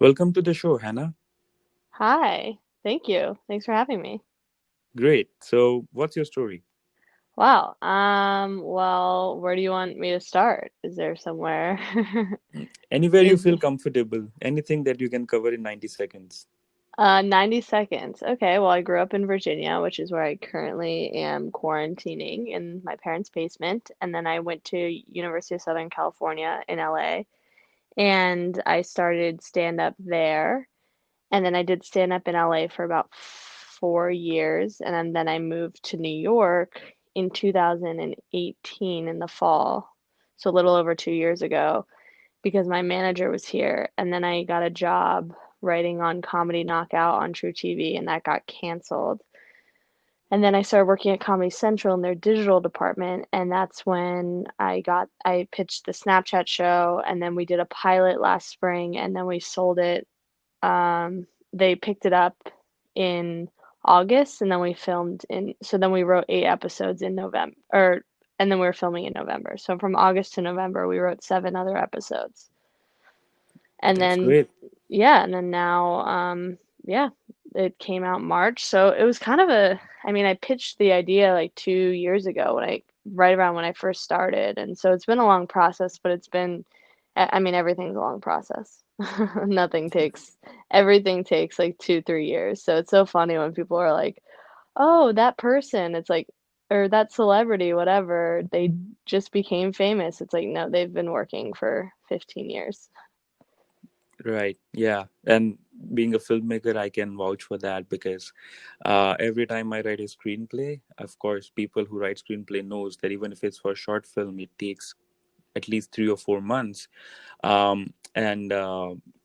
Welcome to the show, Hannah. Hi, thank you. Thanks for having me. Great. So, what's your story? Wow. Well, where do you want me to start? Is there somewhere? Anywhere you Is feel comfortable, anything that you can cover in 90 seconds. 90 seconds. Okay, well, I grew up in Virginia, which is where I currently am quarantining in my parents' basement, and then I went to University of Southern California in LA, and I started stand up there. And then I did stand up in LA for about 4 years, and then I moved to New York in 2018 in the fall, so a little over 2 years ago, because my manager was here. And then I got a job writing on Comedy Knockout on True TV, and that got canceled. And then I started working at Comedy Central in their digital department, and that's when I pitched the Snapchat show, and then we did a pilot last spring, and then we sold it. They picked it up in August, and then we wrote 8 episodes in November, and then we were filming in November. So from August to November, we wrote 7 other episodes. And That's then, great. yeah, and then now, yeah, it came out March. So it was kind of I mean, I pitched the idea like 2 years ago right around when I first started. And so it's been a long process, but I mean, everything's a long process. Nothing takes, Everything takes like 2, 3 years. So it's so funny when people are like, oh, that person, it's like, or that celebrity, whatever, they just became famous. It's like, no, they've been working for 15 years. Right. Yeah. And being a filmmaker, I can vouch for that because every time I write a screenplay, of course, people who write screenplay knows that even if it's for a short film, it takes at least 3 or 4 months. And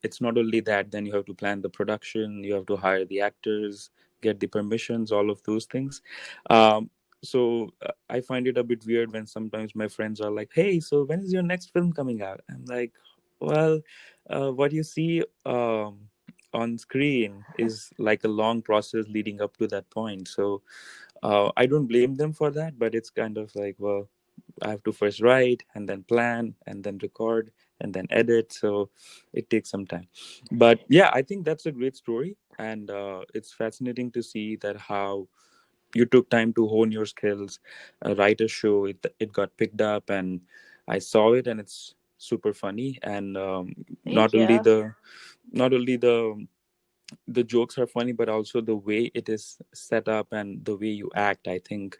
It's not only that, then you have to plan the production, you have to hire the actors, get the permissions, all of those things. I find it a bit weird when sometimes my friends are like, hey, so when is your next film coming out? I'm like, well, what you see on screen is like a long process leading up to that point. So I don't blame them for that, but it's kind of like, well, I have to first write and then plan and then record and then edit. So it takes some time. But yeah, I think that's a great story. And it's fascinating to see that how you took time to hone your skills, write a show, it got picked up, and I saw it, and it's super funny. And Thank you. not only the jokes are funny, but also the way it is set up and the way you act. I think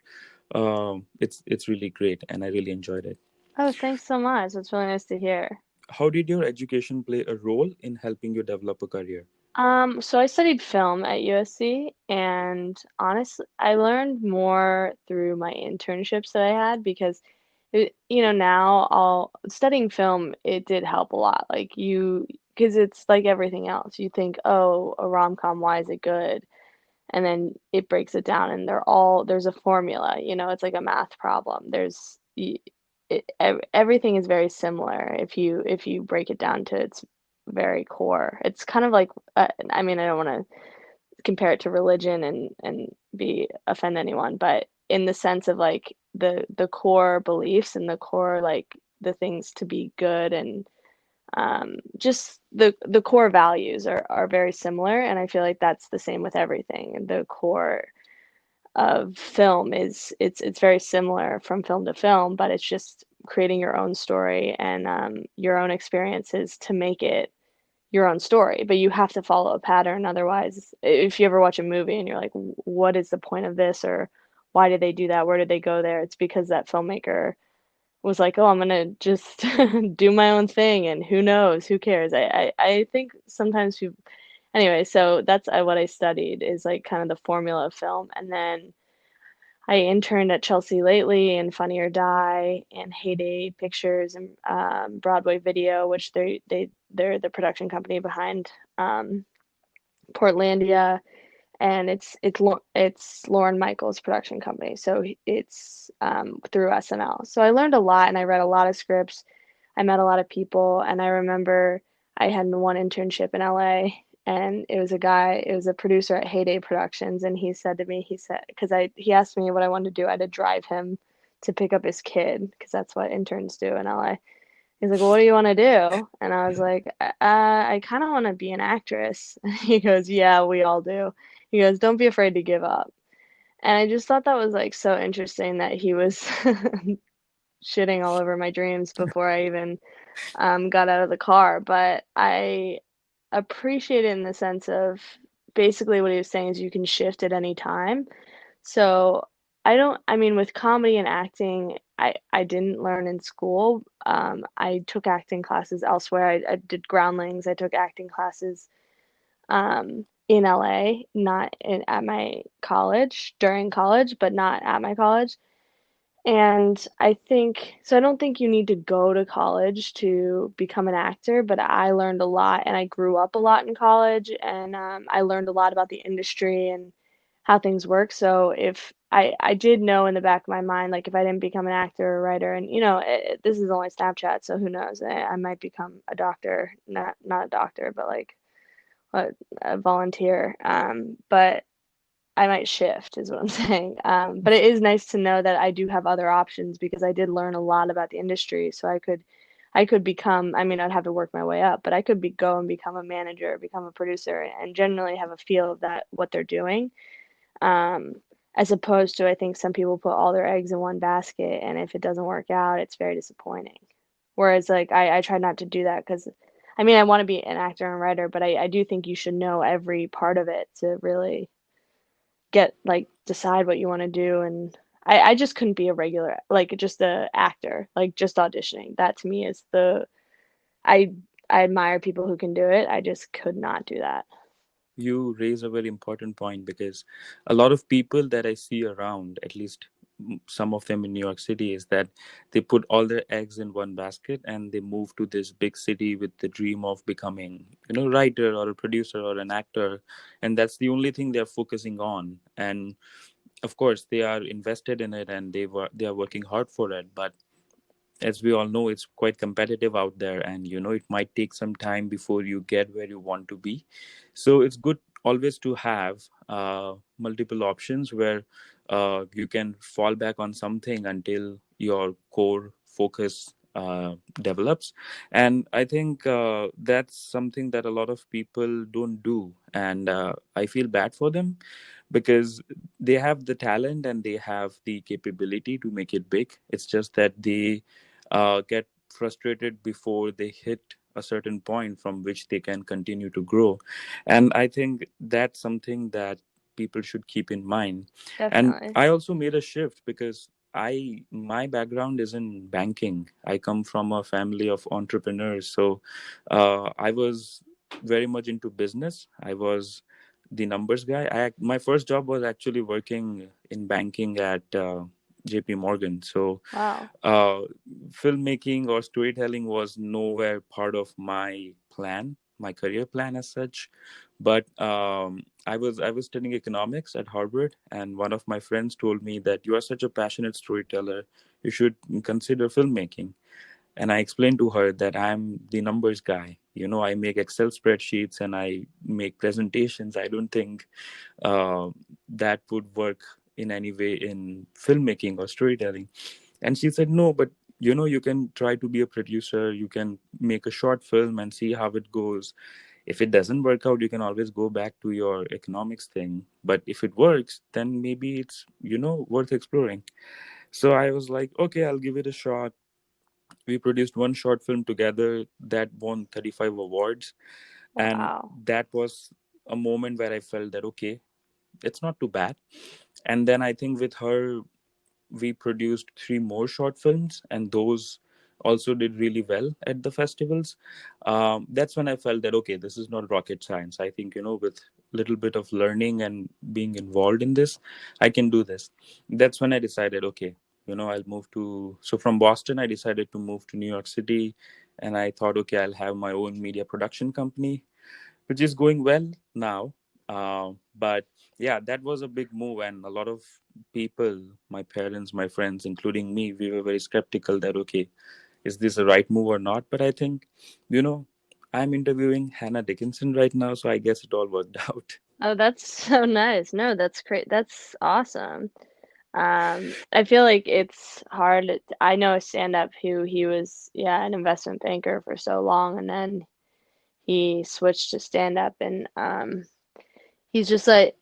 it's really great, and I really enjoyed it. Oh, thanks so much. That's really nice to hear. How did your education play a role in helping you develop a career? So I studied film at USC, and honestly, I learned more through my internships that I had because now all studying film, it did help a lot. Because it's like everything else. You think, oh, a rom-com, why is it good? And then it breaks it down, and there's a formula, it's like a math problem. Everything is very similar if you break it down to its very core. It's kind of like, I mean, I don't want to compare it to religion and be offend anyone, but in the sense of like the core beliefs and the core, like, the things to be good, and just the core values are very similar. And I feel like that's the same with everything. The core of film is it's very similar from film to film, but it's just creating your own story and your own experiences to make it your own story. But you have to follow a pattern. Otherwise, if you ever watch a movie and you're like, what is the point of this? Or why did they do that? Where did they go there? It's because that filmmaker was like, oh, I'm gonna just do my own thing, and who knows, who cares? I think sometimes people, anyway, so that's what I studied, is like kind of the formula of film. And then I interned at Chelsea Lately and Funny or Die and Heyday Pictures and Broadway Video, which they're the production company behind um, Portlandia, and it's Lauren Michaels' production company. So it's through SNL. So I learned a lot, and I read a lot of scripts. I met a lot of people, and I remember I had one internship in LA, and it was a producer at Heyday Productions, and he said to me, because he asked me what I wanted to do. I had to drive him to pick up his kid, because that's what interns do in LA. He's like, well, what do you want to do? And I was like, I kind of want to be an actress. He goes, yeah, we all do. He goes, don't be afraid to give up. And I just thought that was like so interesting that he was shitting all over my dreams before I even got out of the car. But I appreciate it in the sense of basically what he was saying is you can shift at any time. So I don't, I mean, with comedy and acting, I didn't learn in school. I took acting classes elsewhere. I did groundlings. I took acting classes in LA, not at my college, during college, but not at my college. And I think, so I don't think you need to go to college to become an actor, but I learned a lot and I grew up a lot in college and I learned a lot about the industry and how things work. So if I did know in the back of my mind, like if I didn't become an actor or writer, and this is only Snapchat, so who knows? I might become a doctor, not a doctor, but like a, a volunteer. But I might shift is what I'm saying. But it is nice to know that I do have other options because I did learn a lot about the industry. So I could become, I mean, I'd have to work my way up, but I could go and become a manager, become a producer, and generally have a feel of that what they're doing. Um, as opposed to I think some people put all their eggs in one basket, and if it doesn't work out, it's very disappointing. Whereas like I try not to do that because I mean I want to be an actor and writer, but I do think you should know every part of it to really get like decide what you want to do. And I just couldn't be a regular like just a actor like just auditioning. That to me is the I I admire people who can do it. I just could not do that. You raise a very important point because a lot of people that I see around, at least some of them in New York City, is that they put all their eggs in one basket and they move to this big city with the dream of becoming, writer or a producer or an actor, and that's the only thing they're focusing on. And of course, they are invested in it and they are working hard for it, but as we all know, it's quite competitive out there, and it might take some time before you get where you want to be. So it's good always to have multiple options where you can fall back on something until your core focus develops. And I think that's something that a lot of people don't do, and I feel bad for them because they have the talent and they have the capability to make it big. It's just that they get frustrated before they hit a certain point from which they can continue to grow. And I think that's something that people should keep in mind. And Definitely. I also made a shift because my background is in banking. I come from a family of entrepreneurs, so I was very much into business. I was the numbers guy. My first job was actually working in banking at JP Morgan. So Wow. uh, filmmaking or storytelling was nowhere part of my plan, my career plan as such. But I was studying economics at Harvard, and one of my friends told me that you are such a passionate storyteller, you should consider filmmaking. And I explained to her that I'm the numbers guy. I make Excel spreadsheets and I make presentations. I don't think uh, that would work in any way in filmmaking or storytelling. And she said, no, but you can try to be a producer. You can make a short film and see how it goes. If it doesn't work out, you can always go back to your economics thing. But if it works, then maybe it's, worth exploring. So I was like, okay, I'll give it a shot. We produced one short film together that won 35 awards. And Wow. that was a moment where I felt that, okay, it's not too bad. And then I think with her, we produced three more short films, and those also did really well at the festivals. That's when I felt that, okay, this is not rocket science. I think, with little bit of learning and being involved in this, I can do this. That's when I decided, okay, I'll move to, so from Boston I decided to move to New York City. And I thought, okay, I'll have my own media production company, which is going well now. But yeah, that was a big move, and a lot of people, my parents, my friends, including me, we were very skeptical that, okay, is this a right move or not? But I think, you know, I'm interviewing Hanna Dickinson right now, so I guess it all worked out. Oh, that's so nice. No, that's great. That's awesome. I feel like it's hard. I know a stand-up who he was, yeah, an investment banker for so long, and then he switched to stand-up, and he's just like,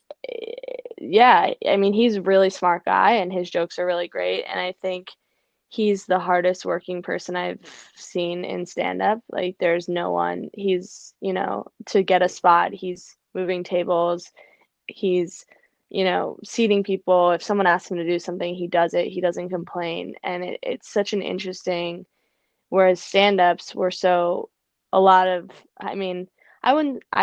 yeah, I mean, he's a really smart guy, and his jokes are really great, and I think he's the hardest working person I've seen in stand-up. Like, there's no one. To get a spot, he's moving tables, he's seating people. If someone asks him to do something, he does it. He doesn't complain, and it's such an interesting. Whereas stand-ups were so a lot of. I mean, I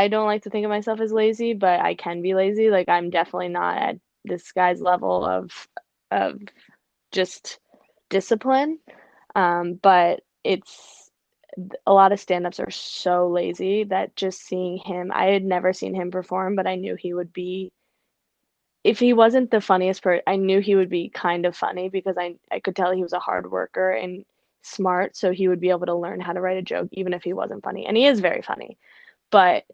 don't like to think of myself as lazy, but I can be lazy. Like, I'm definitely not at this guy's level of just discipline. But it's a lot of stand-ups are so lazy that just seeing him, I had never seen him perform, but I knew he would be, if he wasn't the funniest person, I knew he would be kind of funny because I could tell he was a hard worker and smart, so he would be able to learn how to write a joke even if he wasn't funny. And he is very funny, but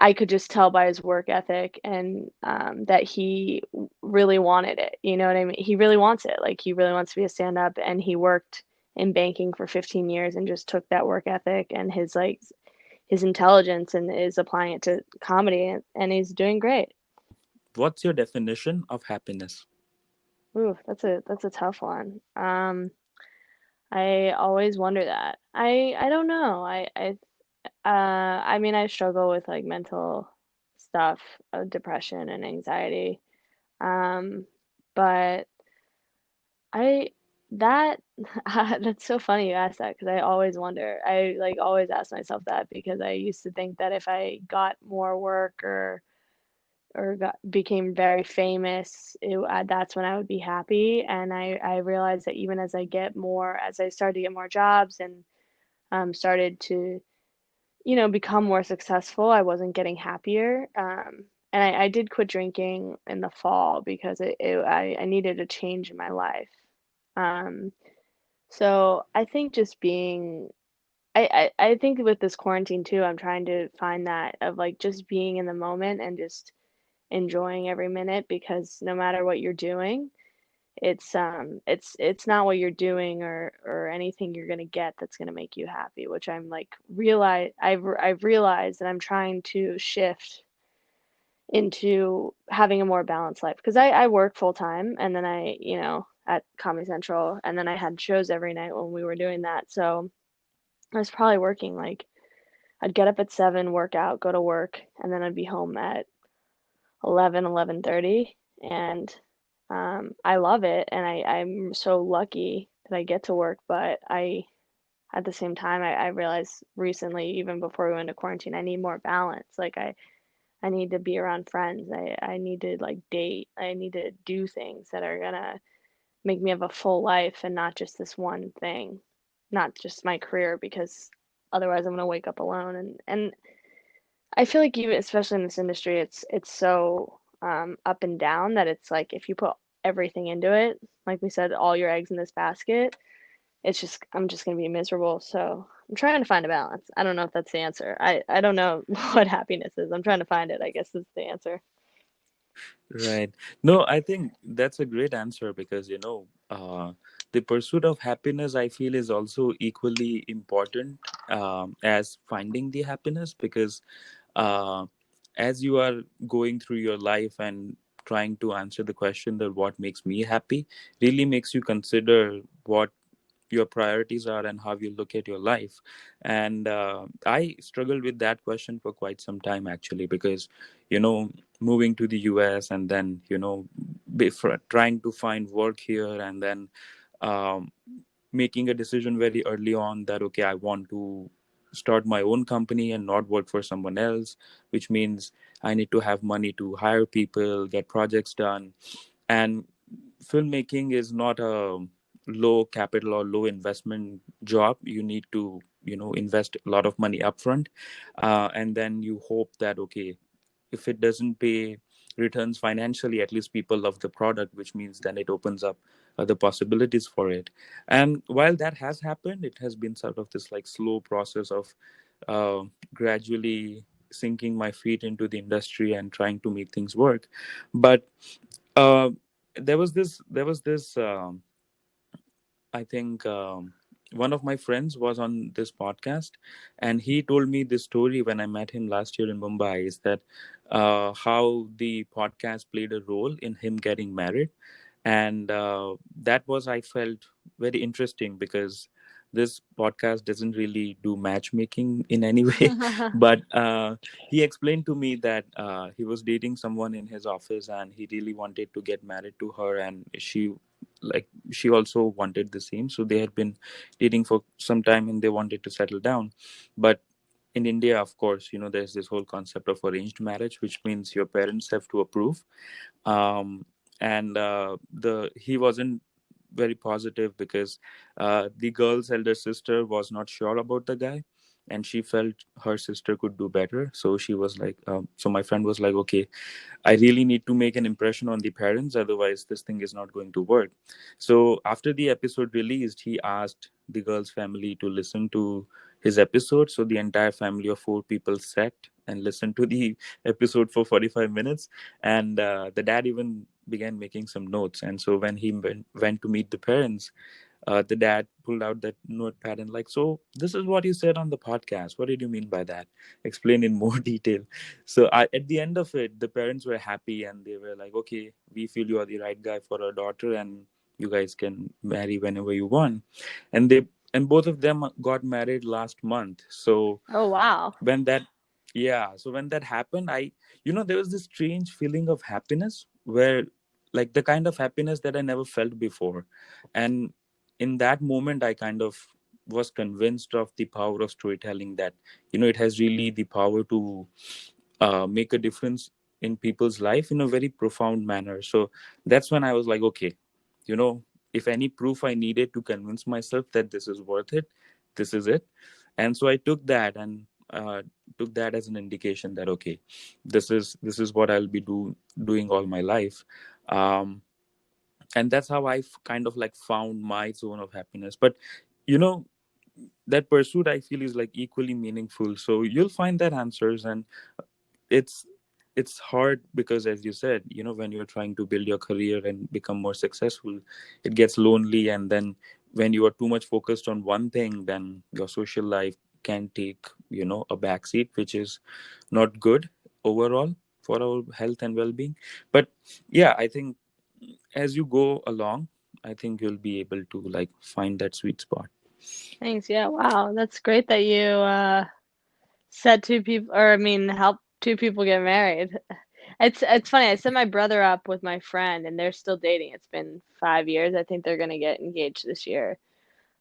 I could just tell by his work ethic and that he really wanted it. You know what I mean? He really wants it. Like, he really wants to be a stand-up, and he worked in banking for 15 years and just took that work ethic and his intelligence and is applying it to comedy, and he's doing great. What's your definition of happiness? Ooh, that's a tough one. I always wonder that. I don't know. I mean, I struggle with like mental stuff, depression and anxiety. Um, but I that that's so funny you asked that because I always wonder. I like always ask myself that because I used to think that if I got more work became very famous, that's when I would be happy. And I realized that even as I started to get more jobs and started to, become more successful, I wasn't getting happier. And I did quit drinking in the fall because I needed a change in my life. Um, so I think just being, I think with this quarantine too, I'm trying to find that of like just being in the moment and just enjoying every minute because no matter what you're doing, it's not what you're doing or anything you're gonna get that's gonna make you happy, which I'm like I've realized that I'm trying to shift into having a more balanced life because I work full time and then at Comedy Central, and then I had shows every night when we were doing that. So I was probably working like I'd get up at 7, work out, go to work, and then I'd be home at 11:30, and I love it, and I'm so lucky that I get to work, but at the same time, I realized recently, even before we went to quarantine, I need more balance. Like, I need to be around friends. I need to like date. I need to do things that are gonna make me have a full life and not just this one thing, not just my career, because otherwise I'm gonna wake up alone. And I feel like even especially in this industry, it's so up and down that it's like if you put everything into it, like we said, all your eggs in this basket, I'm just gonna be miserable. So I'm trying to find a balance. I don't know if that's the answer. I don't know what happiness is. I'm trying to find it, I guess is the answer. Right. No, I think that's a great answer because, the pursuit of happiness, I feel, is also equally important as finding the happiness because uh, as you are going through your life and trying to answer the question that what makes me happy really makes you consider what your priorities are and how you look at your life. And I struggled with that question for quite some time actually because, moving to the US and then, trying to find work here and then um, making a decision very early on that okay, I want to start my own company and not work for someone else, which means I need to have money to hire people, get projects done. And filmmaking is not a low capital or low investment job. You need to, invest a lot of money upfront, and then you hope that okay, if it doesn't pay returns financially, at least people love the product, which means then it opens up other possibilities for it. And while that has happened, it has been sort of this like slow process of gradually sinking my feet into the industry and trying to make things work. But uh, there was this I think one of my friends was on this podcast, and he told me this story when I met him last year in Mumbai. Is that how the podcast played a role in him getting married, and that was, I felt, very interesting, because this podcast doesn't really do matchmaking in any way. But he explained to me that he was dating someone in his office, and he really wanted to get married to her, and she also wanted the same, so they had been dating for some time and they wanted to settle down. But in India, of course, there's this whole concept of arranged marriage, which means your parents have to approve. Um, and the he wasn't very positive, because the girl's elder sister was not sure about the guy, and she felt her sister could do better. So she was like, so my friend was like, okay, I really need to make an impression on the parents, otherwise this thing is not going to work. So after the episode released, he asked the girl's family to listen to his episode. So the entire family of four people sat and listened to the episode for 45 minutes. And the dad even began making some notes. And so when he went to meet the parents, the dad pulled out that notepad and like, so this is what you said on the podcast. What did you mean by that? Explain in more detail. So at the end of it, the parents were happy and they were like, okay, we feel you are the right guy for our daughter, and you guys can marry whenever you want. And both of them got married last month. So Oh, wow. when that yeah, so when that happened, there was this strange feeling of happiness, where, like, the kind of happiness that I never felt before. And in that moment, I kind of was convinced of the power of storytelling, that it has really the power to make a difference in people's life in a very profound manner. So that's when I was like, okay, you know if any proof I needed to convince myself that this is worth it, this is it. And so I took that as an indication that, okay, this is what I'll be doing all my life. Um, and that's how I kind of like found my zone of happiness. But you know that pursuit, I feel, is like equally meaningful. So you'll find that answers. And it's it's hard, because, as you said, when you're trying to build your career and become more successful, it gets lonely. And then when you are too much focused on one thing, then your social life can take a backseat, which is not good overall for our health and well-being. But yeah, I think as you go along, I think you'll be able to like find that sweet spot. Thanks. Yeah, wow. That's great that you set two people, or I mean, help two people get married. It's funny. I set my brother up with my friend, and they're still dating. It's been 5 years. I think they're gonna get engaged this year.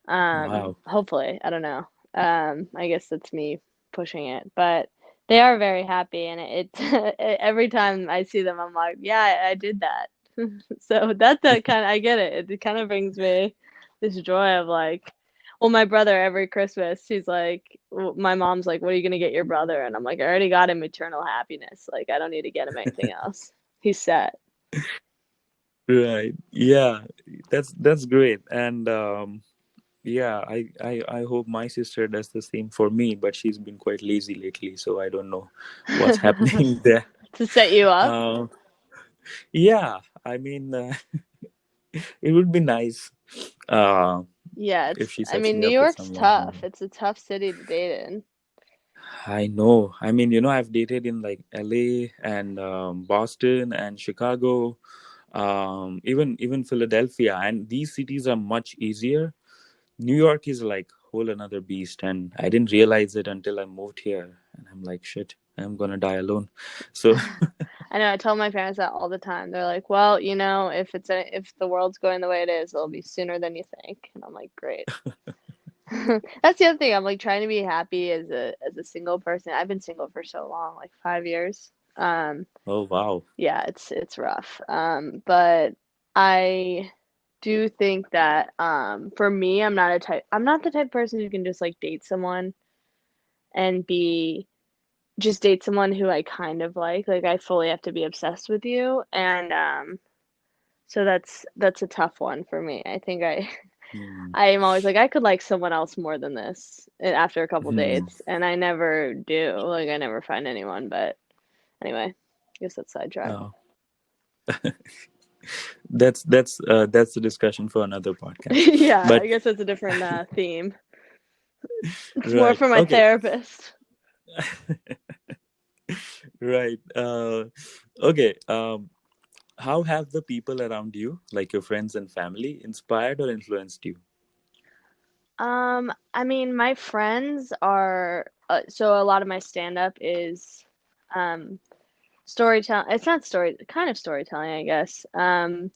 Wow. Hopefully, I don't know. I guess that's me pushing it, but they are very happy, and every time I see them, I'm like, yeah, I did that. So that kind of I get it. It kind of brings me this joy of like, well, my brother every Christmas, he's like, my mom's like, what are you gonna get your brother? And I'm like, I already got him eternal happiness. Like, I don't need to get him anything else. He's set. Right. Yeah. That's great. And yeah, I hope my sister does the same for me, but she's been quite lazy lately, so I don't know what's happening there. To set you up. Uh, yeah, I mean, it would be nice uh, Yeah, if she I sets mean, me New up with York's someone. tough. It's a tough city to date in. I know. I mean, I've dated in like LA and Boston and Chicago, even Philadelphia, and these cities are much easier. New York is like whole another beast, and I didn't realize it until I moved here, and I'm like, shit, I'm gonna die alone. So, I know, I tell my parents that all the time. They're like, "Well, if the world's going the way it is, it'll be sooner than you think." And I'm like, "Great." That's the other thing. I'm like trying to be happy as a single person. I've been single for so long, like 5 years. oh wow. Yeah, it's rough. But I do think that for me, I'm not the type of person who can just like date someone and be just date someone who I kind of like. Like I fully have to be obsessed with you, and so that's a tough one for me. I think Hmm. I am always like I could like someone else more than this after a couple Hmm. dates, and I never do. Like I never find anyone, but anyway, I guess that's sidetracked. Oh. That's the discussion for another podcast. Yeah, But I guess that's a different theme. It's more right, for my okay. therapist. Right. Okay. How have the people around you, like your friends and family, inspired or influenced you? I mean, my friends are so a lot of my stand up is um storytelling. It's not story, kind of storytelling, I guess. And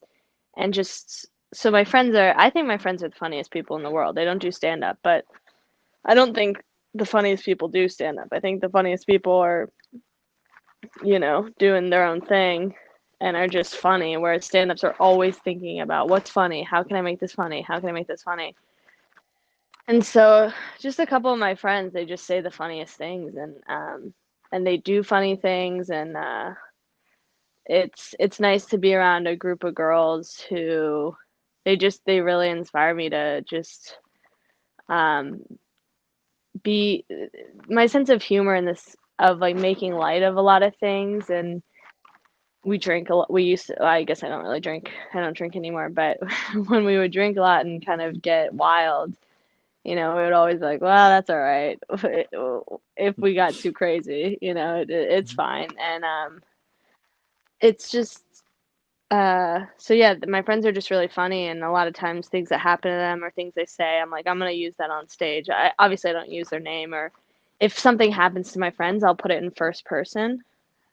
just so my friends are, I think my friends are the funniest people in the world. They don't do stand up, but I don't think the funniest people do stand up. I think the funniest people are, doing their own thing and are just funny, whereas stand ups are always thinking about what's funny, how can I make this funny, how can I make this funny. And so just a couple of my friends, they just say the funniest things and they do funny things and it's nice to be around a group of girls who they really inspire me to just um be my sense of humor in this of like making light of a lot of things. And we drink a lot. We used to, I guess I don't really drink. I don't drink anymore, but when we would drink a lot and kind of get wild, we would always be like, well, that's all right. If we got too crazy, it's fine. And it's just so yeah, my friends are just really funny, and a lot of times things that happen to them or things they say, I'm like, I'm gonna use that on stage. I obviously I don't use their name, or if something happens to my friends, I'll put it in first person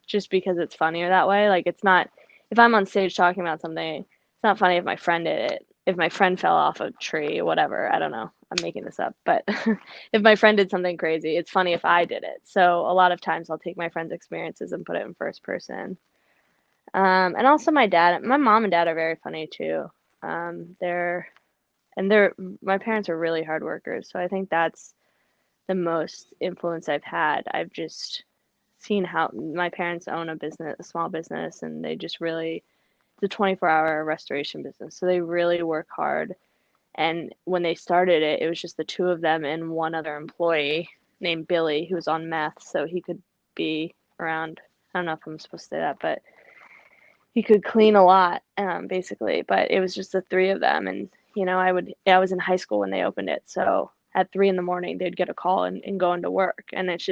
just because it's funnier that way. Like it's not if I'm on stage talking about something, it's not funny if my friend did it. If my friend fell off a tree, whatever, I don't know. I'm making this up, but if my friend did something crazy, it's funny if I did it. So a lot of times I'll take my friend's experiences and put it in first person. And also my mom and dad are very funny too. They're and they're my parents are really hard workers, so I think that's the most influence I've had. I've just seen how my parents own a small business, and they just really it's a 24-hour restoration business. So they really work hard. And when they started it, it was just the two of them and one other employee named Billy who was on meth, so he could be around. I don't know if I'm supposed to say that, but he could clean a lot, basically. But it was just the three of them, and I was in high school when they opened it, so at 3 in the morning they'd get a call and go into work, and it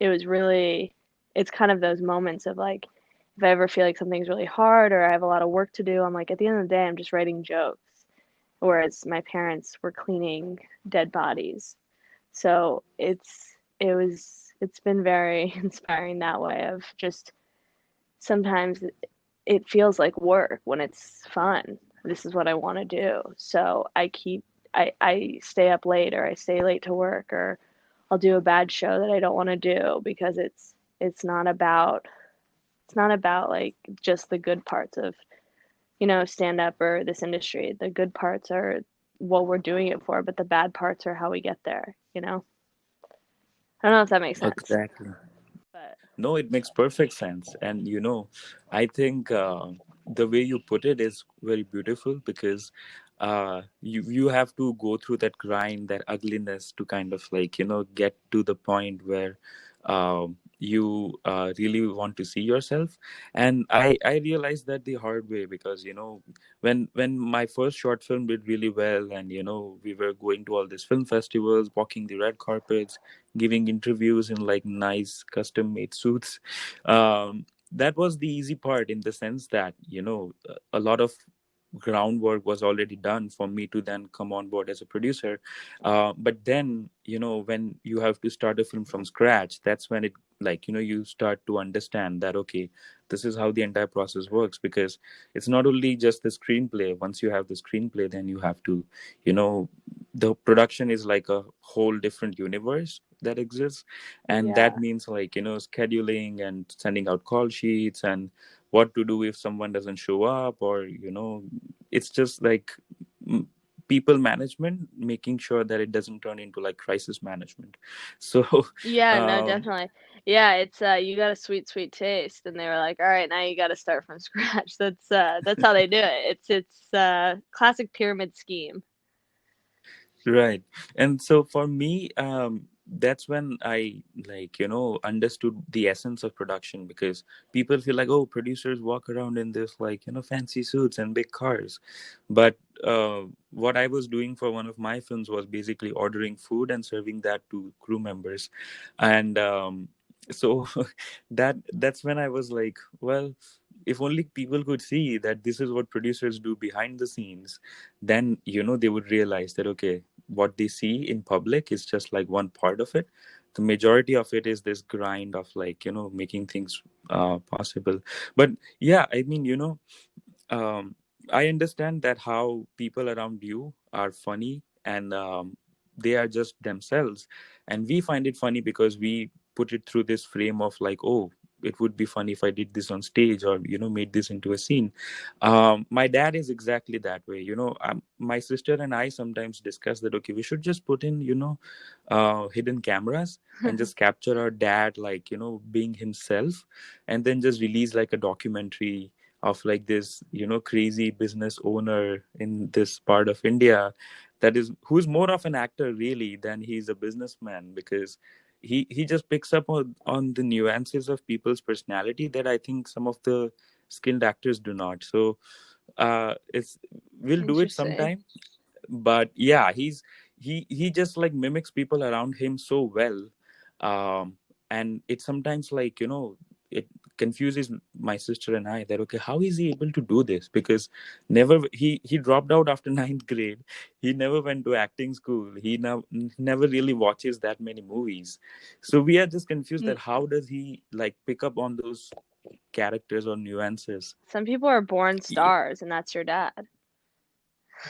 was really, it's kind of those moments of like, if I ever feel like something's really hard or I have a lot of work to do, I'm like, at the end of the day, I'm just writing jokes, whereas my parents were cleaning dead bodies. So it's been very inspiring that way of just sometimes it feels like work when it's fun. This is what I want to do. So I stay up late or I stay late to work or I'll do a bad show that I don't want to do because it's not about it's not about like just the good parts of, stand up or this industry. The good parts are what we're doing it for, but the bad parts are how we get there. I don't know if that makes sense. Exactly. But No, it makes perfect sense. And I think the way you put it is very beautiful because you have to go through that grind, that ugliness to kind of like, get to the point where you really want to see yourself. And I realized that the hard way because, when my first short film did really well and, we were going to all these film festivals, walking the red carpets, giving interviews in like nice custom made suits. That was the easy part in the sense that a lot of groundwork was already done for me to then come on board as a producer. But then when you have to start a film from scratch, that's when it like you start to understand that okay, this is how the entire process works, because it's not only just the screenplay. Once you have the screenplay, then you have to you know the production is like a whole different universe that exists. And that yeah. means like scheduling and sending out call sheets and what to do if someone doesn't show up, or it's just like mm, people management, making sure that it doesn't turn into like crisis management. So Yeah, no, um definitely. Yeah, it's you got a sweet, sweet taste, and they were like, "All right, now you got to start from scratch." That's how they do it. It's classic pyramid scheme. right. And so for me, that's when I, like, understood the essence of production, because people feel like, oh, producers walk around in this, like, fancy suits and big cars. But what I was doing for one of my films was basically ordering food and serving that to crew members. And so that's when I was like, well, if only people could see that this is what producers do behind the scenes, then they would realize that, okay, what they see in public is just like one part of it. The majority of it is this grind of, like, making things possible. But yeah, I mean, um, I understand that how people around you are funny, and they are just themselves, and we find it funny because we put it through this frame of like, oh, it would be funny if I did this on stage, or made this into a scene. My dad is exactly that way. My sister and I sometimes discuss that, okay, we should just put in hidden cameras and just capture our dad, like, being himself, and then just release like a documentary of like this crazy business owner in this part of India, that is who's more of an actor really than he's a businessman, because he just picks up on the nuances of people's personality that I think some of the skilled actors do not. So it's we'll do it Interesting. sometime. But yeah, he just like mimics people around him so well. um and it sometimes, like, it confuses my sister and I, that, okay, how is he able to do this? Because never he dropped out after ninth grade. He never went to acting school. He now never really watches that many movies. So we are just confused Mm, that how does he like pick up on those characters or nuances. some people are born stars, and that's your dad.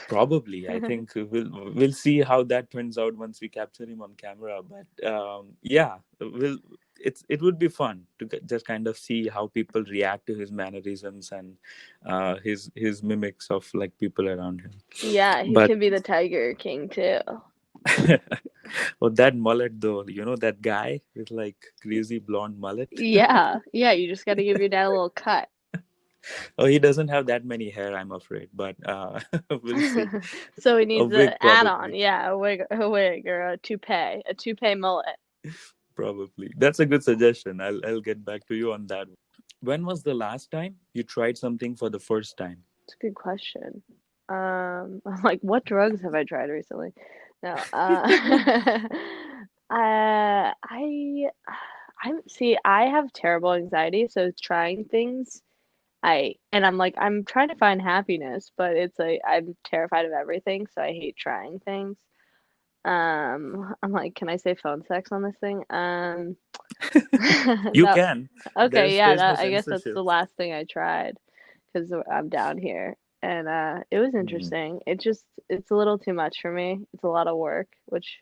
Probably, I think we'll see how that turns out once we capture him on camera. But yeah, it would be fun to just kind of see how people react to his mannerisms and his mimics of like people around him. Yeah, he But could be the Tiger King too. oh, that mullet though, that guy with like crazy blonde mullet. Yeah, yeah, you just got to give your dad a little cut. Oh, he doesn't have that many hair, I'm afraid. But we'll see. So he A needs wig a add-on. probably. Yeah, a wig or a toupee mullet. Probably. That's a good suggestion. I'll get back to you on that. When was the last time you tried something for the first time? It's a good question. I'm like, what drugs have I tried recently? No, I, see, I have terrible anxiety, so trying things, I'm like, I'm trying to find happiness, but it's like I'm terrified of everything, so I hate trying things. I'm like, can I say phone sex on this thing? You That can. okay, There's yeah, there's no that I guess that's censorship. the last thing I tried because I'm down here. And it was Hmm. interesting. It's a little too much for me. It's a lot of work, which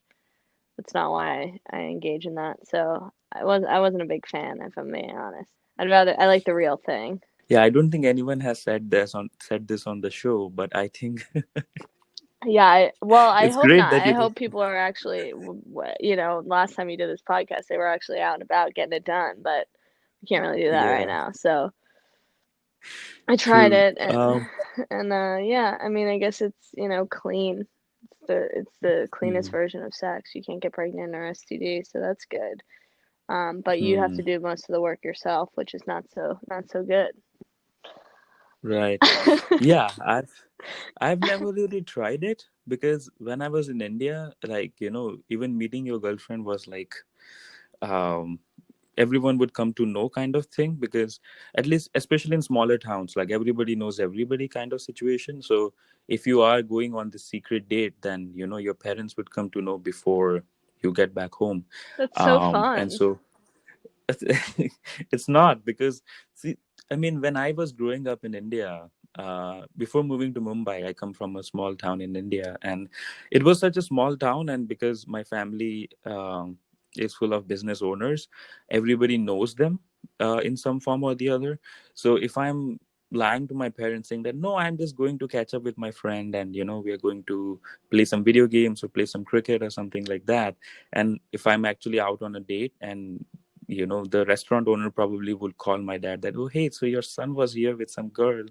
that's not why I engage in that. So I wasn't a big fan, if I'm being honest. I like the real thing. Yeah, I don't think anyone has said this on the show, but I think Yeah, well, I it's hope great not. that I you do. hope people are actually, last time you did this podcast, they were actually out and about getting it done, but we can't really do that right Yeah, now. So I tried true. it and yeah, I mean, I guess it's, clean. It's the cleanest Hmm. version of sex. You can't get pregnant or STD, so that's good. But you have Hmm. to do most of the work yourself, which is not so good. Right. Yeah, I've never really tried it, because when I was in India, like, even meeting your girlfriend was like, um everyone would come to know kind of thing, because at least especially in smaller towns, like everybody knows everybody kind of situation. So if you are going on the secret date, then your parents would come to know before you get back home. That's so And fun. so it's not, because see, I mean, when I was growing up in India, before moving to Mumbai, I come from a small town in India, and it was such a small town. And because my family is full of business owners, everybody knows them in some form or the other. So if I'm lying to my parents saying that, no, I'm just going to catch up with my friend, and we are going to play some video games or play some cricket or something like that, and if I'm actually out on a date, and the restaurant owner probably would call my dad that, oh, hey, so your son was here with some girl.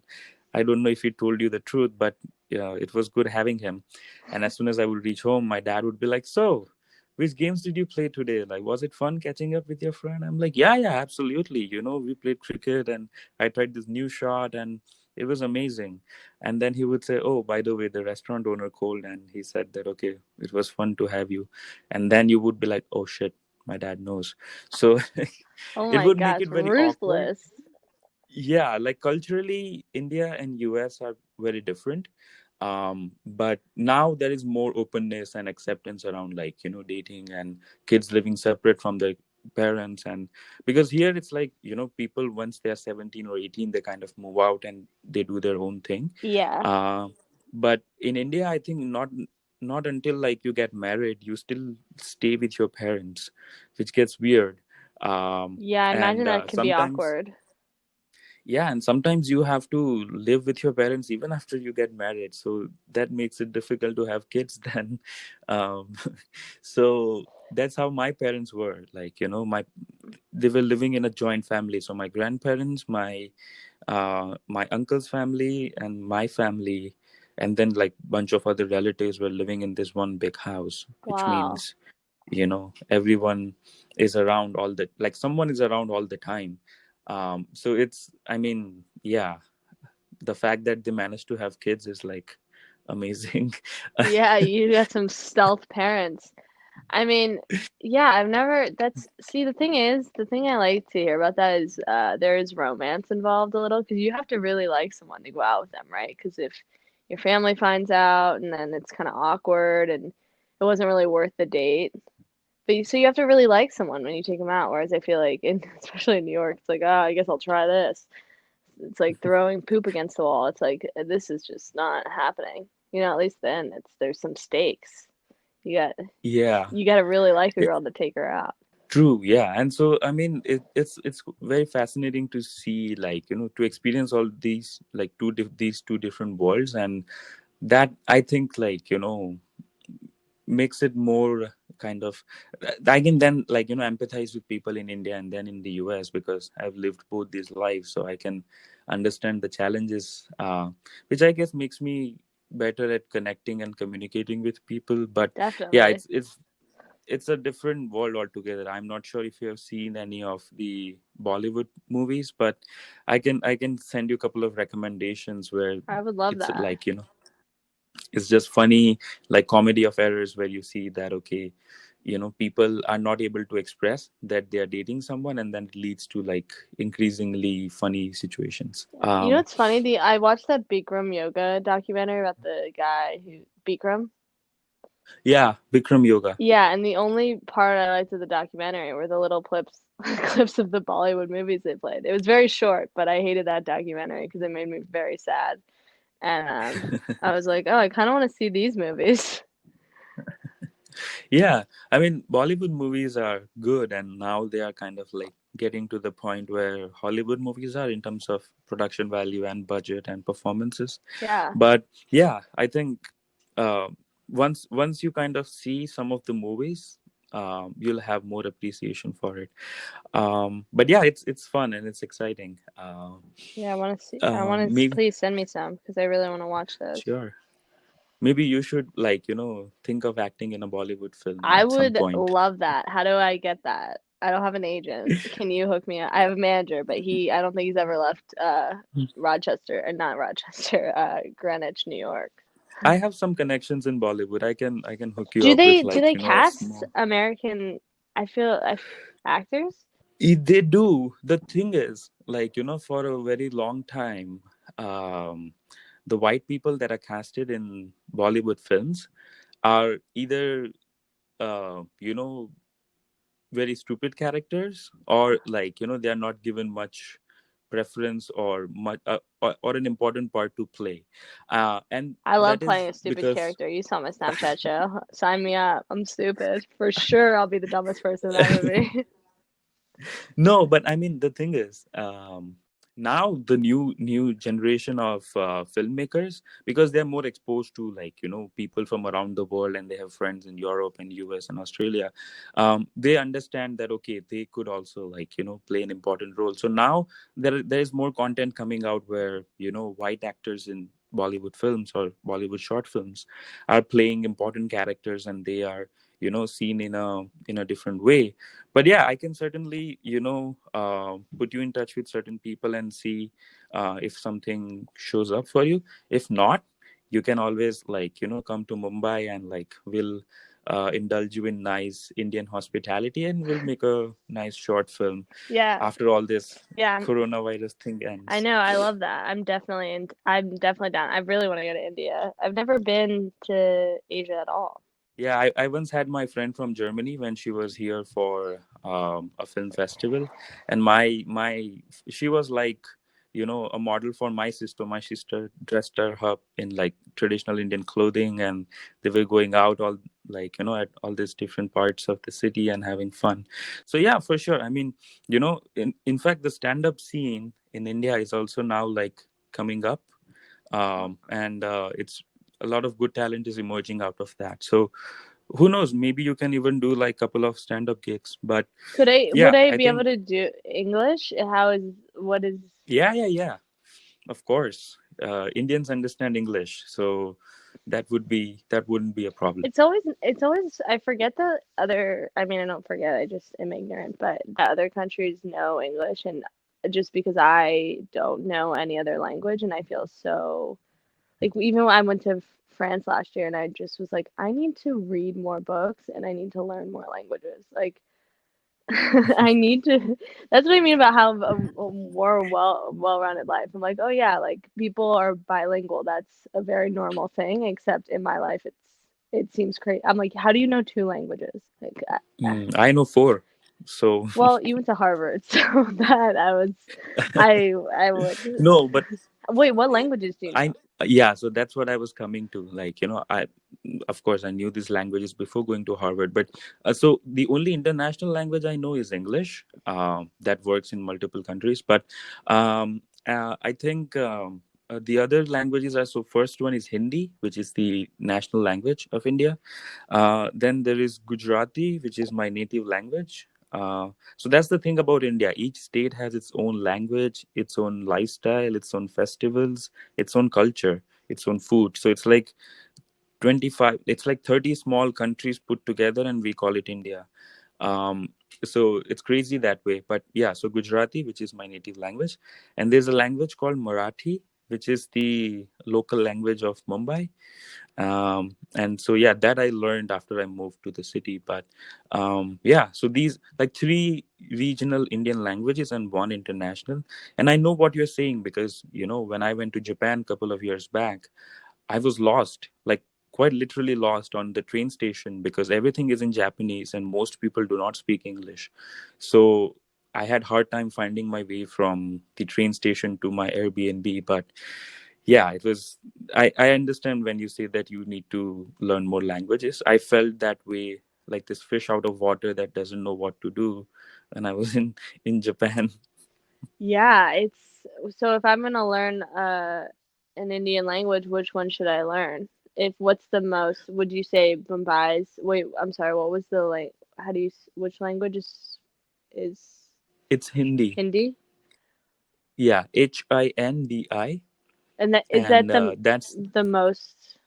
I don't know if he told you the truth, but it was good having him. And as soon as I would reach home, my dad would be like, so which games did you play today? Like, was it fun catching up with your friend? I'm like, yeah, yeah, absolutely. We played cricket and I tried this new shot and it was amazing. And then he would say, oh, by the way, the restaurant owner called and he said that, okay, it was fun to have you. And then you would be like, oh shit, my dad knows. So Oh it my would make gosh, it very awkward. ruthless. Yeah, like culturally India and US are very different, but now there is more openness and acceptance around, like, dating and kids living separate from their parents. And because here it's like, people once they're 17 or 18, they kind of move out and they do their own thing. Yeah. uh, but in India, I think not until like you get married you still stay with your parents, which gets weird. Yeah, I imagine And that could be sometimes, awkward. yeah, and sometimes you have to live with your parents even after you get married, so that makes it difficult to have kids then. um, so that's how my parents were, like, they were living in a joint family. So my grandparents, my uncle's family and my family, and then like bunch of other relatives were living in this one big house, which Wow. means everyone is around all the, like, someone is around all the time. So it's, I mean, yeah, the fact that they managed to have kids is like amazing. Yeah, you got some stealth parents. I mean, yeah, I've never that's see the thing I like to hear about that is there is romance involved a little because you have to really like someone to go out with them, right? Because if your family finds out and then it's kind of awkward and it wasn't really worth the date. So you have to really like someone when you take them out. Whereas I feel like in especially in New York, it's like, oh, I guess I'll try this. It's like throwing poop against the wall. It's like this is just not happening. At least then there's some stakes. You got Yeah, you got to really like the it, girl to take her out. true. Yeah, and so I mean, it's very fascinating to see, like, to experience all these, like, these two different worlds. And that, I think, like, makes it more kind of, I can then, like, empathize with people in India and then in the US, because I've lived both these lives, so I can understand the challenges, which I guess makes me better at connecting and communicating with people. But yeah, Definitely. it's a different world altogether. I'm not sure if you have seen any of the Bollywood movies, but I can send you a couple of recommendations where I would love it's that. like, it's just funny, like comedy of errors, where you see that, okay, people are not able to express that they are dating someone, and then it leads to like increasingly funny situations. What's funny? The I watched that Bikram yoga documentary about the guy who Bikram. Yeah, Bikram Yoga. Yeah, and the only part I liked of the documentary were the little clips clips of the Bollywood movies they played. It was very short, but I hated that documentary because it made me very sad. And I was like, oh, I kind of want to see these movies. Yeah, I mean, Bollywood movies are good, and now they are kind of like getting to the point where Hollywood movies are in terms of production value and budget and performances. Yeah, But yeah, I think uh, once you kind of see some of the movies, you'll have more appreciation for it. But yeah, it's fun and it's exciting. yeah. I want to see. I want to. Maybe, Please send me some because I really want to watch those. sure. Maybe you should, like, think of acting in a Bollywood film I at some would point. love that. How do I get that? I don't have an agent. Can you hook me up? I have a manager, but I don't think he's ever left Rochester, or not Rochester, Greenwich, New York. I have some connections in Bollywood. I can hook you Do up with, they do like, they a cast small. American actors? They do. The thing is, like, for a very long time, um, the white people that are casted in Bollywood films are either, you know, very stupid characters, or, like, they are not given much preference or much, or an important part to play. And I love that playing is a stupid because character. You saw my Snapchat show. Sign me up. I'm stupid. For sure I'll be the dumbest person in that movie. no, but I mean, the thing is, now the new generation of filmmakers, because they're more exposed to, like, people from around the world, and they have friends in Europe and US and Australia. They understand that, okay, they could also, like, play an important role. So now there is more content coming out where, white actors in Bollywood films or Bollywood short films are playing important characters, and they are, seen in a different way. But yeah, I can certainly put you in touch with certain people and see if something shows up for you. If not, you can always come to Mumbai, and we'll indulge you in nice Indian hospitality, and we'll make a nice short film Yeah. after all this Yeah. coronavirus thing I ends. know. I love that. I'm definitely down. I really want to go to India. I've never been to Asia at all. Yeah, I once had my friend from Germany when she was here for a film festival, and my she was a model for my sister. My sister dressed her up in traditional Indian clothing, and they were going out all at all these different parts of the city and having fun. So yeah, for sure. I mean, in fact, the stand up scene in India is also now coming up, and it's a lot of good talent is emerging out of that. So who knows, maybe you can even do couple of stand-up gigs. But Would yeah, I I be able think, to do English? What is yeah, of course, Indians understand English, so that wouldn't be a problem. it's always I forget the other I mean I don't forget, I just am ignorant, but the other countries know English and just because I don't know any other language and I feel so like even when I went to France last year and I just was like I need to read more books and I need to learn more languages. Like I need to. That's what I mean about how a more well-rounded life. I'm like, oh yeah, like people are bilingual. That's a very normal thing. Except in my life, it seems crazy. I'm like, how do you know two languages? Like, I know four, so well, you went to Harvard, so that I would. no, but Wait, what languages do you I know? yeah, so that's what I was coming to. I of course I knew these languages before going to Harvard, but so the only international language I know is English. That works in multiple countries, but I think the other languages are, so first one is Hindi, which is the national language of India. Then there is Gujarati, which is my native language. So that's the thing about India. Each state has its own language, its own lifestyle, its own festivals, its own culture, its own food. So it's like 25, it's like 30 small countries put together, and we call it India. um so it's crazy that way. But yeah, so Gujarati, which is my native language, and there's a language called Marathi, which is the local language of Mumbai. And so yeah, that I learned after I moved to the city. But yeah, so these three regional Indian languages and one international. And I know what you're saying, because when I went to Japan a couple of years back, I was lost, quite literally lost on the train station, because everything is in Japanese and most people do not speak English. So I had hard time finding my way from the train station to my Airbnb. But yeah, it was, I understand when you say that you need to learn more languages. I felt that way, like this fish out of water that doesn't know what to do, when I was in Japan. Yeah, it's so if I'm gonna learn an Indian language, which one should I learn? If what's the most, would you say Mumbai's, wait, I'm sorry, what was the like how do you which language is It's Hindi. Hindi? Yeah, Hindi. And that is that And that's, the most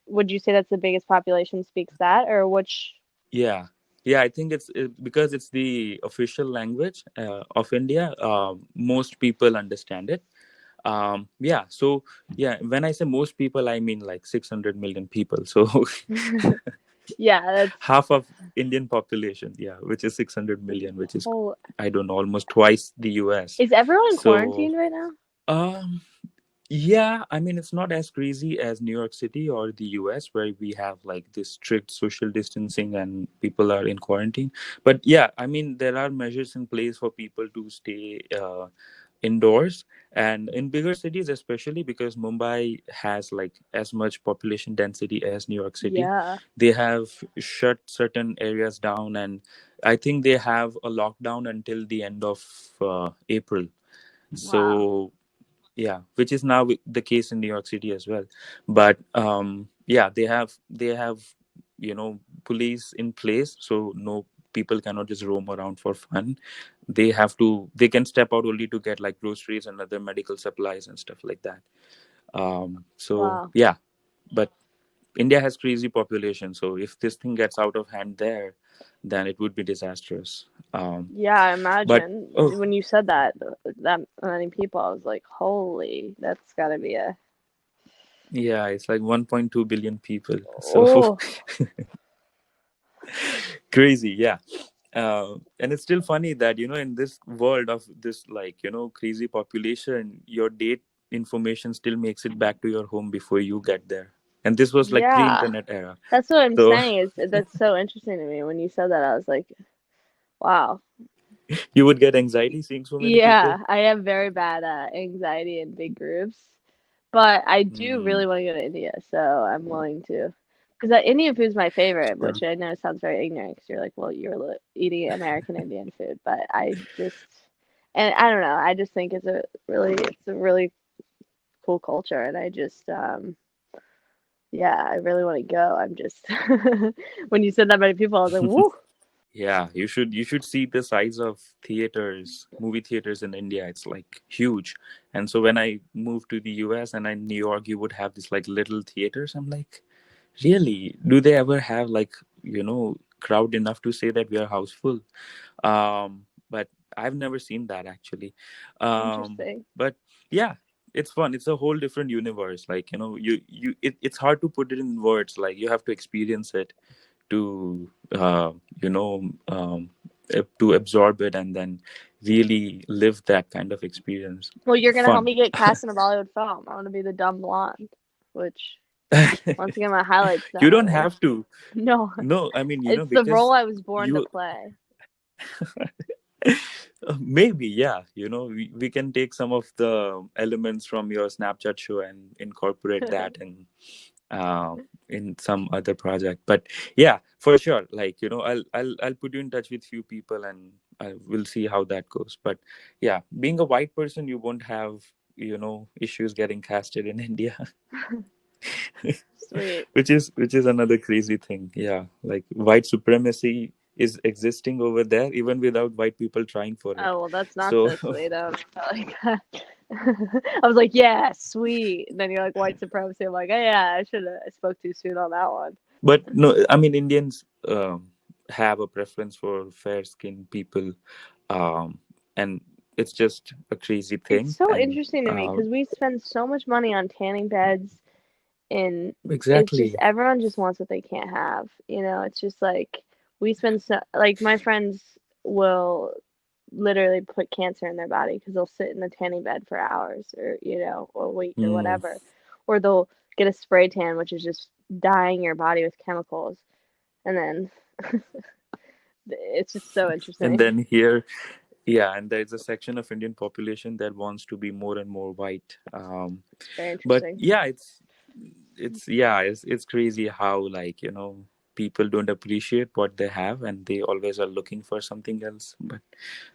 would you say that's the biggest population speaks that or which yeah, yeah, I think because it's the official language of India. Most people understand it. Yeah, so yeah, when I say most people, I mean 600 million people. So yeah, that's half of Indian population, yeah, which is 600 million, which is, whole I don't know, almost twice the US. is everyone So quarantined right now? um yeah, I mean, it's not as crazy as New York City or the US, where we have this strict social distancing and people are in quarantine. But yeah, I mean, there are measures in place for people to stay indoors. And in bigger cities, especially because Mumbai has as much population density as New York City, Yeah. they have shut certain areas down. And I think they have a lockdown until the end of April. Wow. So yeah, which is now the case in New York City as well. But yeah, they have police in place, so no, people cannot just roam around for fun. They can step out only to get groceries and other medical supplies and stuff like that. So Wow. yeah, but India has crazy population, so if this thing gets out of hand there, then it would be disastrous. Yeah, I But imagine oh when you said that that many people, I was like, holy, that's gotta be a yeah, it's like 1.2 billion people, so oh crazy. Yeah. And it's still funny that in this world of this, like, crazy population, your date information still makes it back to your home before you get there, and this was like yeah. pre-internet era. That's what I'm So saying is that's so interesting to me. When you said that, I was like, wow. you would get anxiety seeing so many people. Yeah, I have very bad anxiety in big groups, but I do Hmm. really want to go to India, so I'm willing to. Because Indian food is my favorite, Yeah. which I know sounds very ignorant because you're like, well, you're eating American Indian food, but I just, and I don't know, I just think it's a really cool culture, and I just, yeah, I really want to go. I'm just, when you said that many people, I was like, woo. Yeah, you should see the size of theaters, movie theaters in India. It's like huge. And so when I moved to the US and in New York, you would have this like little theaters. I'm like, really? Do they ever have like, crowd enough to say that we are houseful? But I've never seen that actually. Interesting. But yeah, it's fun. It's a whole different universe. Like, it's hard to put it in words. Like you have to experience it to to absorb it and then really live that kind of experience. Well, you're gonna help Fun. me get cast in a Bollywood film. I want to be the dumb blonde, which once again my highlights You don't don't really. have to. No, No, I mean, it's the role because I was born to you play. maybe, yeah, we can take some of the elements from your Snapchat show and incorporate that in some other project. But yeah, for sure, like, I'll put you in touch with few people and I will see how that goes. But yeah, being a white person, you won't have issues getting casted in India. Sweet. which is another crazy thing. Yeah, like white supremacy is existing over there even without white people trying for it. Oh well, that's not So so sweet. I don't know if I like that. I was like, yeah, sweet. And then you're like white supremacy. I'm like, oh, yeah, I should have. I spoke too soon on that one. but no, I mean, Indians have a preference for fair skinned people, um and it's just a crazy It's thing. so And interesting to me because we spend so much money on tanning beds, and it's just exactly. everyone just wants what they can't have. It's just like we spend so like my friends will literally put cancer in their body because they'll sit in the tanning bed for hours or a week or Mm. whatever, or they'll get a spray tan, which is just dyeing your body with chemicals, and then it's just so And interesting. then here, yeah, and there's a section of Indian population that wants to be more and more white. It's very But interesting. yeah, it's crazy how, like, people don't appreciate what they have and they always are looking for something else. But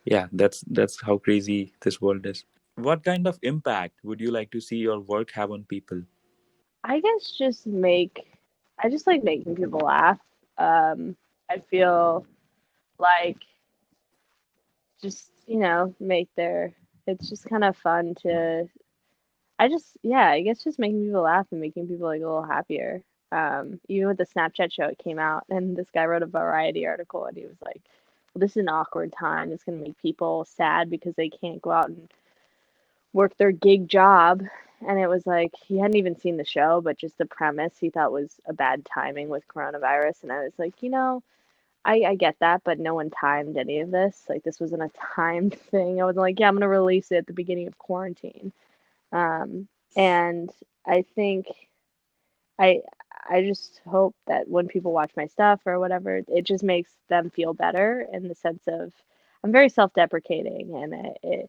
yeah, that's how crazy this world is. What kind of impact would you like to see your work have on people? I guess I just like making people laugh. I feel like just, make it's just kind of fun to, yeah, I guess just making people laugh and making people like a little happier. Even with the Snapchat show, it came out and this guy wrote a Variety article and he was like, well, this is an awkward time. It's going to make people sad because they can't go out and work their gig job. And it was like he hadn't even seen the show, but just the premise he thought was a bad timing with coronavirus. And I was like, I get that, but no one timed any of this. Like this wasn't a timed thing. I wasn't like, yeah, I'm gonna release it at the beginning of quarantine. Um, and I think I I just hope that when people watch my stuff or whatever, it just makes them feel better in the sense of I'm very self-deprecating and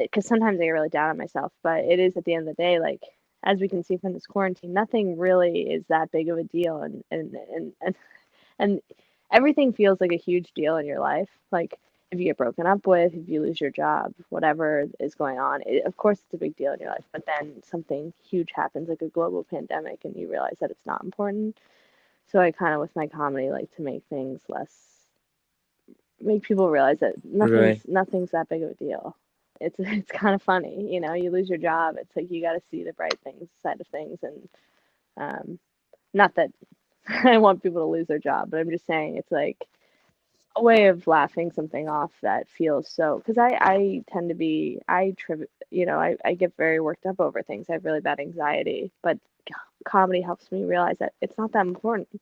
because sometimes I get really down on myself, but it is at the end of the day, like as we can see from this quarantine, nothing really is that big of a deal, and everything feels like a huge deal in your life. Like if you get broken up with, if you lose your job, whatever is going on, of course it's a big deal in your life. But then something huge happens, like a global pandemic, and you realize that it's not important. So I kind of, with my comedy, like to make things make people realize that Right. nothing's that big of a deal. It's kind of funny, you lose your job. It's like you got to see the bright things side of things, and um, Not that I want people to lose their job, but I'm just saying it's like a way of laughing something off that feels so, because I tend to be I get very worked up over things. I have really bad anxiety, but comedy helps me realize that it's not that important.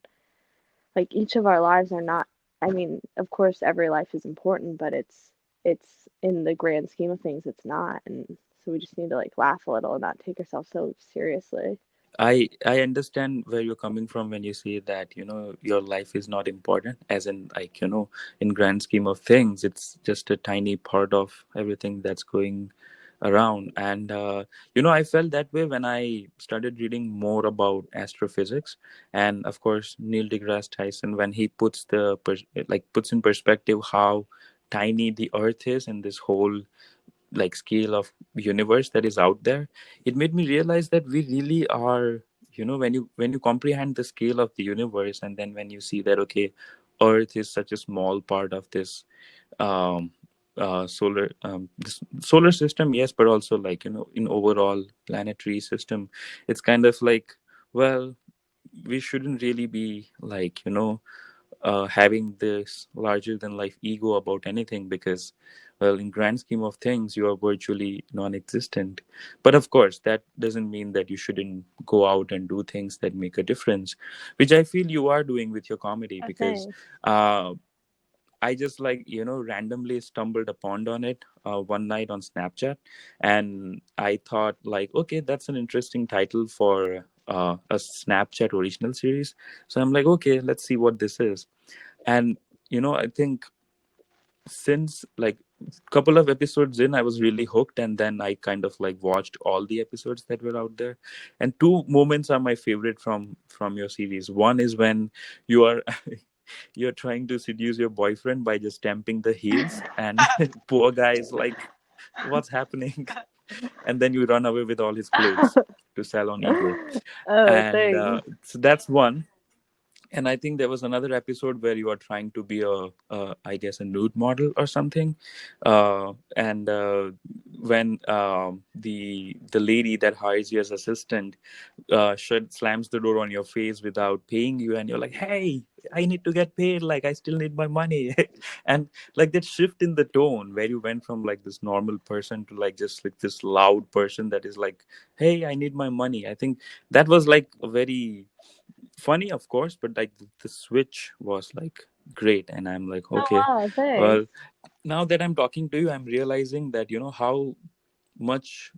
Like each of our lives are not, I mean, of course every life is important, but it's in the grand scheme of things it's not. And so we just need to like laugh a little and not take ourselves so seriously. I understand where you're coming from when you say that, your life is not important, as in, like, in grand scheme of things, it's just a tiny part of everything that's going around. And I felt that way when I started reading more about astrophysics, and of course Neil deGrasse Tyson, when he puts in perspective how tiny the earth is in this whole, like, scale of universe that is out there. It made me realize that we really are, when you comprehend the scale of the universe, and then when you see that, okay, earth is such a small part of this um this solar system, yes, but also, like, in overall planetary system, it's kind of like, well, we shouldn't really be, like, having this larger than life ego about anything, because, well, in grand scheme of things, you are virtually non-existent. But of course, that doesn't mean that you shouldn't go out and do things that make a difference, which I feel you are doing with your comedy. Oh, Because thanks. uh, I just, like, randomly stumbled upon on it one night on Snapchat, and I thought, like, okay, that's an interesting title for a Snapchat original series. So I'm like, okay, let's see what this is. And I think since, like, couple of episodes in, I was really hooked, and then I kind of, like, watched all the episodes that were out there. And two moments are my favorite from your series. One is when you are you're trying to seduce your boyfriend by just stamping the heels, and poor guy is like, what's happening? And then you run away with all his clothes to sell on eBay. Oh, And thanks. so that's one. And I think there was another episode where you are trying to be I guess, a nude model or something. And when the lady that hires you as assistant slams the door on your face without paying you, and you're like, hey, I need to get paid, like, I still need my money. And, like, that shift in the tone where you went from, like, this normal person to, like, just like this loud person that is like, hey, I need my money. I think that was, like, a very funny, of course, but, like, the switch was, like, great. And I'm like, Oh okay, wow, thanks. well, now that I'm talking to you, I'm realizing that, how much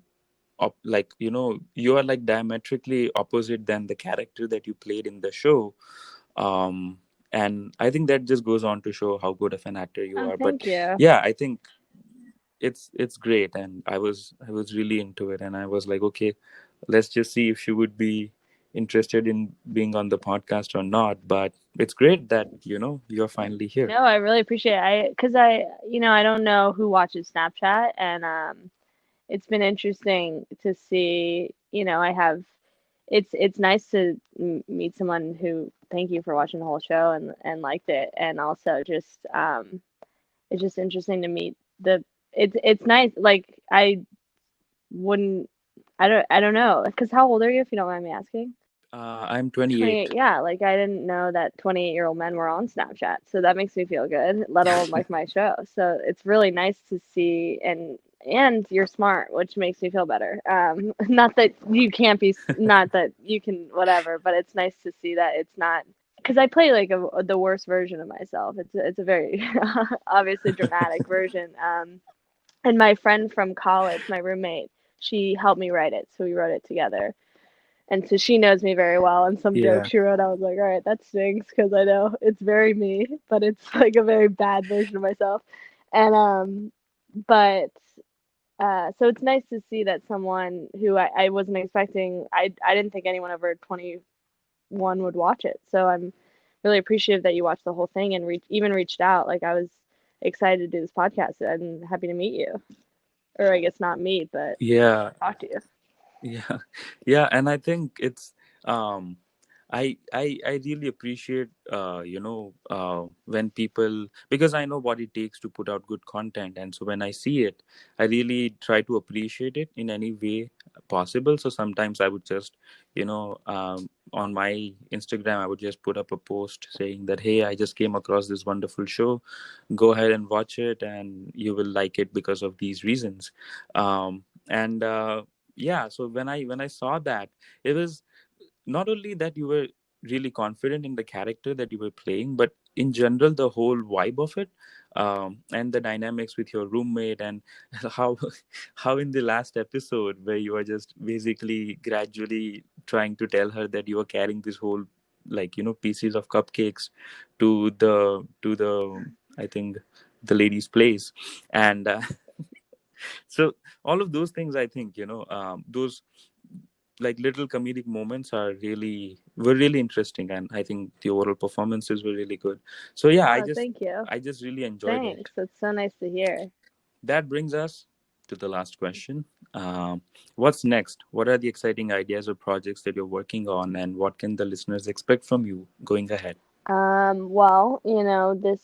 like, you are, like, diametrically opposite than the character that you played in the show. um and I think that just goes on to show how good of an actor you Oh, are. But thank you. yeah, I think it's great, and I was really into it, and I was like, okay, let's just see if she would be interested in being on the podcast or not. But it's great that, you're finally here. No, I really appreciate it. Because I don't know who watches Snapchat, and it's been interesting to see. I have. It's nice to meet someone who. Thank you for watching the whole show and liked it, and also just it's just interesting to meet the. It's nice. Like wouldn't. I don't know. Because how old are you, if you don't mind me asking? I'm 28, 28. yeah, like, I didn't know that 28-year-old men were on Snapchat, so that makes me feel good, let alone like my show. So it's really nice to see, and you're smart, which makes me feel better. Not that you can't be, not that you can, whatever, but it's nice to see that it's not because I play like the worst version of myself. It's a very obviously dramatic version. And my friend from college, my roommate, she helped me write it, so we wrote it together. And so she knows me very well, and some Yeah. jokes she wrote, I was like, all right, that stinks because I know it's very me, but it's like a very bad version of myself. And but so it's nice to see that someone who I wasn't expecting, I didn't think anyone over 21 would watch it. So I'm really appreciative that you watched the whole thing and even reached out. Like I was excited to do this podcast and happy to meet you, or I guess not meet, but Yeah. talk to you. Yeah. Yeah, and I think it's um I really appreciate when people, because I know what it takes to put out good content, and so when I see it, I really try to appreciate it in any way possible. So sometimes I would just on my Instagram, I would just put up a post saying that, hey, I just came across this wonderful show. Go ahead and watch it, and you will like it because of these reasons. And Yeah, so when I saw that, it was not only that you were really confident in the character that you were playing, but in general the whole vibe of it, and the dynamics with your roommate, and how how in the last episode where you are just basically gradually trying to tell her that you are carrying this whole, like, pieces of cupcakes to the I think the lady's place. And so all of those things, I think, those like little comedic moments were really interesting, and I think the overall performances were really good. So yeah, i Oh, just thank you. i just really enjoyed it. Thanks. That's so nice to hear. That brings us to the last question. What's next? What are the exciting ideas or projects that you're working on, and what can the listeners expect from you going ahead? Well, this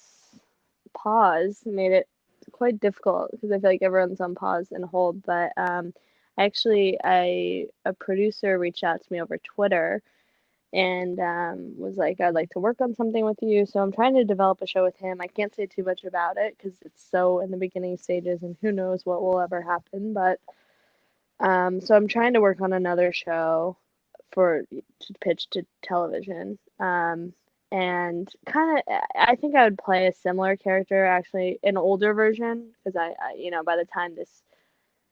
pause made it quite difficult because I feel like everyone's on pause and hold, but actually a producer reached out to me over Twitter and was like, I'd like to work on something with you. So I'm trying to develop a show with him. I can't say too much about it because it's so in the beginning stages and who knows what will ever happen. But so I'm trying to work on another show to pitch to television. And kind of, I think I would play a similar character, actually, an older version, because by the time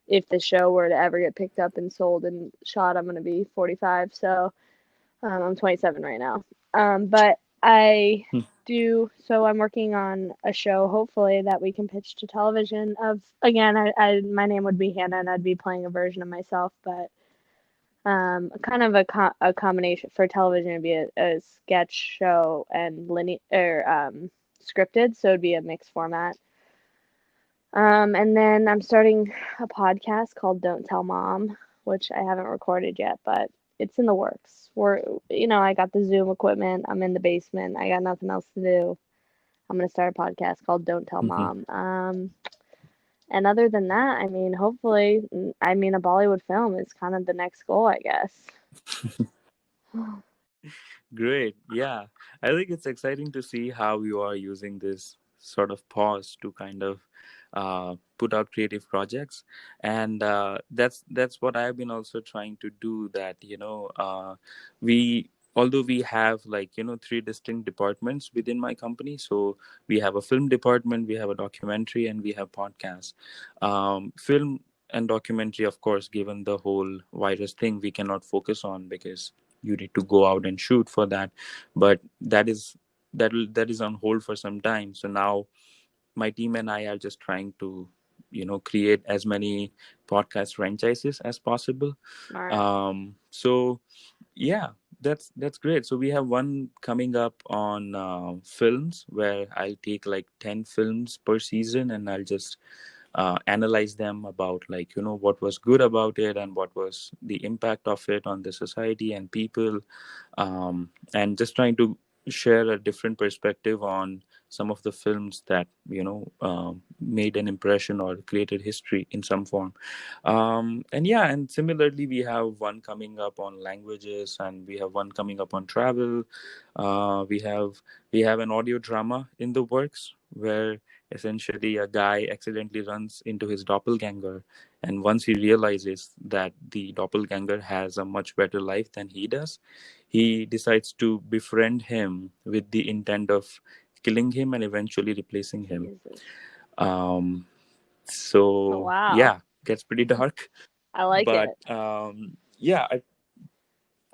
if the show were to ever get picked up and sold and shot, I'm gonna be 45. So I'm 27 right now. But I Hmm. do, so I'm working on a show, hopefully, that we can pitch to television of, again, my name would be Hannah and I'd be playing a version of myself, but kind of a combination for television would be a sketch show and linear or scripted, so it'd be a mixed format. And then I'm starting a podcast called Don't Tell Mom, which I haven't recorded yet, but it's in the works. I got the Zoom equipment. I'm in the basement. I got nothing else to do. I'm gonna start a podcast called Don't Tell Mhm. Mom. And other than that, I mean, hopefully, I mean, a Bollywood film is kind of the next goal, I guess. Great. Yeah. I think it's exciting to see how you are using this sort of pause to kind of put out creative projects. And that's what I've been also trying to do, that, we although we have, like, three distinct departments within my company. So we have a film department, we have a documentary, and we have podcasts. Film and documentary, of course, given the whole virus thing, we cannot focus on because you need to go out and shoot for that. But that is on hold for some time. So now my team and I are just trying to, create as many podcast franchises as possible. Smart. So yeah, that's great. So we have one coming up on films, where I'll take like 10 films per season, and I'll just analyze them about, like, what was good about it and what was the impact of it on the society and people, and just trying to share a different perspective on some of the films that, made an impression or created history in some form. And yeah, and similarly, we have one coming up on languages, and we have one coming up on travel. We have an audio drama in the works, where essentially a guy accidentally runs into his doppelganger, and once he realizes that the doppelganger has a much better life than he does, he decides to befriend him with the intent of killing him and eventually replacing him. Jesus. um Oh, so wow. yeah, gets pretty dark. I like But it. yeah,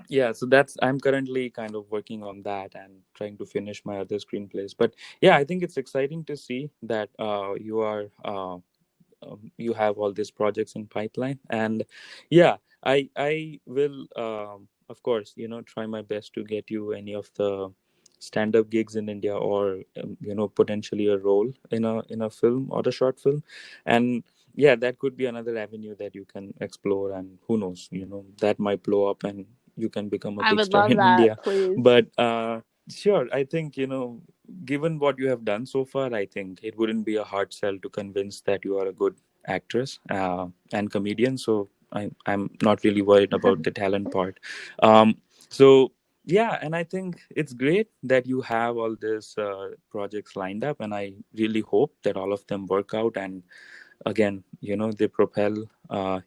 yeah, so that's, I'm currently kind of working on that and trying to finish my other screenplays. But yeah, I think it's exciting to see that you have all these projects in pipeline. And yeah, I will, of course, try my best to get you any of the stand up gigs in India, or potentially a role in a film or a short film. And yeah, that could be another avenue that you can explore, and who knows, that might blow up and you can become a I big would star love in that, India. please. But sure, I think, given what you have done so far, I think it wouldn't be a hard sell to convince that you are a good actress and comedian. So I'm not really worried about the talent part. So Yeah, and I think it's great that you have all these projects lined up, and I really hope that all of them work out, and again, they propel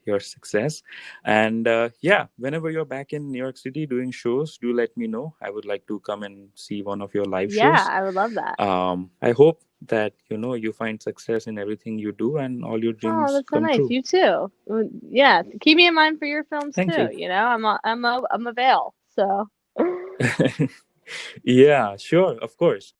your success. And yeah, whenever you're back in New York City doing shows, do let me know. I would like to come and see one of your live Yeah, shows. I would love that. I hope that you find success in everything you do and all your Oh, dreams that's so come nice. true. You too. Yeah, keep me in mind for your films Thank too. you. I'm avail. So. Yeah, sure, of course.